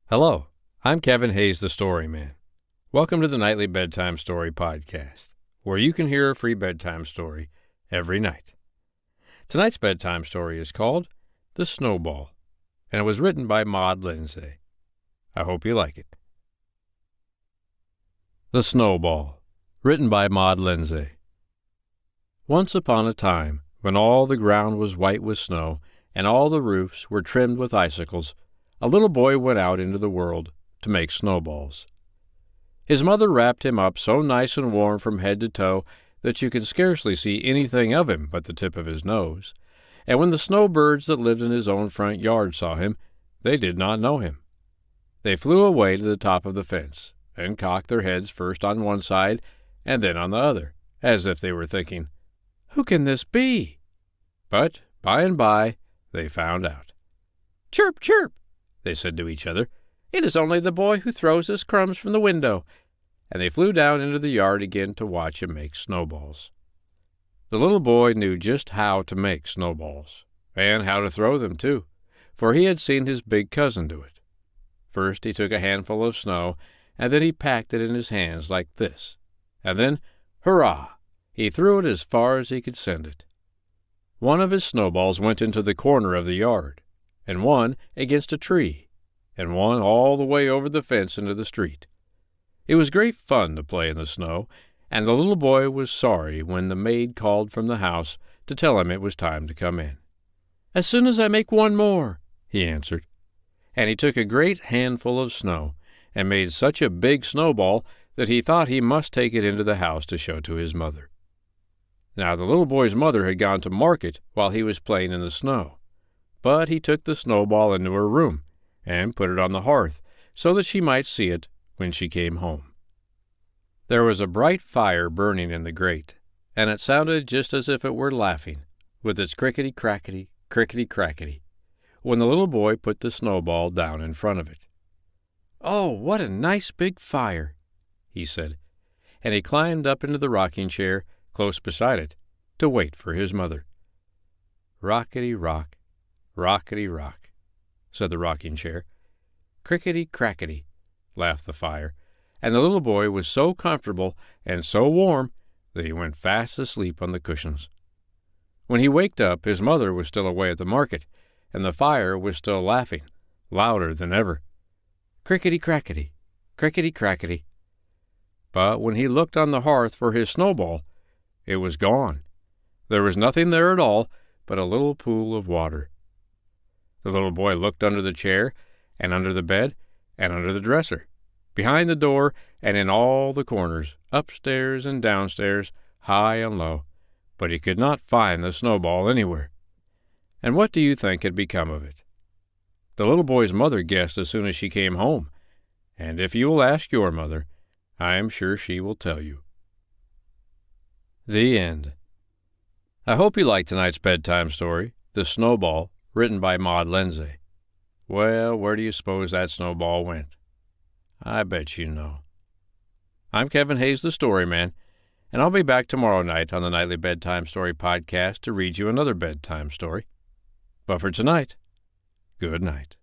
Hello, I'm Kevin Hayes, the Story Man. Welcome to the Nightly Bedtime Story Podcast, where you can hear a free bedtime story every night. Tonight's bedtime story is called The Snowball, and it was written by Maud Lindsay. I hope you like it. The Snowball, written by Maud Lindsay. Once upon a time, when all the ground was white with snow and all the roofs were trimmed with icicles, a little boy went out into the world to make snowballs. His mother wrapped him up so nice and warm from head to toe that you could scarcely see anything of him but the tip of his nose, and when the snowbirds that lived in his own front yard saw him, they did not know him. They flew away to the top of the fence, and cocked their heads first on one side and then on the other, as if they were thinking, "Who can this be?" But by and by they found out. "Chirp, chirp," they said to each other. "It is only the boy who throws us crumbs from the window." And they flew down into the yard again to watch him make snowballs. The little boy knew just how to make snowballs, and how to throw them, too, for he had seen his big cousin do it. First he took a handful of snow, and then he packed it in his hands like this, and then, hurrah, he threw it as far as he could send it. One of his snowballs went into the corner of the yard, and one against a tree, and one all the way over the fence into the street. It was great fun to play in the snow, and the little boy was sorry when the maid called from the house to tell him it was time to come in. "As soon as I make one more," he answered. And he took a great handful of snow, and made such a big snowball that he thought he must take it into the house to show to his mother. Now the little boy's mother had gone to market while he was playing in the snow, but he took the snowball into her room and put it on the hearth so that she might see it when she came home. There was a bright fire burning in the grate, and it sounded just as if it were laughing, with its crickety-crackety, crickety-crackety, when the little boy put the snowball down in front of it. "Oh, what a nice big fire," he said, and he climbed up into the rocking chair close beside it to wait for his mother. "Rockety-rock, rockety-rock," said the rocking chair. "Crickety-crackety," laughed the fire, and the little boy was so comfortable and so warm that he went fast asleep on the cushions. When he waked up, his mother was still away at the market, and the fire was still laughing, louder than ever. Crickety-crackety, crickety-crackety. But when he looked on the hearth for his snowball, it was gone. There was nothing there at all but a little pool of water. The little boy looked under the chair, and under the bed, and under the dresser, behind the door, and in all the corners, upstairs and downstairs, high and low, but he could not find the snowball anywhere. And what do you think had become of it? The little boy's mother guessed as soon as she came home, and if you will ask your mother, I am sure she will tell you. The end. I hope you liked tonight's bedtime story, The Snowball, written by Maud Lindsay. Well, where do you suppose that snowball went? I bet you know. I'm Kevin Hayes, the Story Man, and I'll be back tomorrow night on the Nightly Bedtime Story Podcast to read you another bedtime story. But for tonight, good night.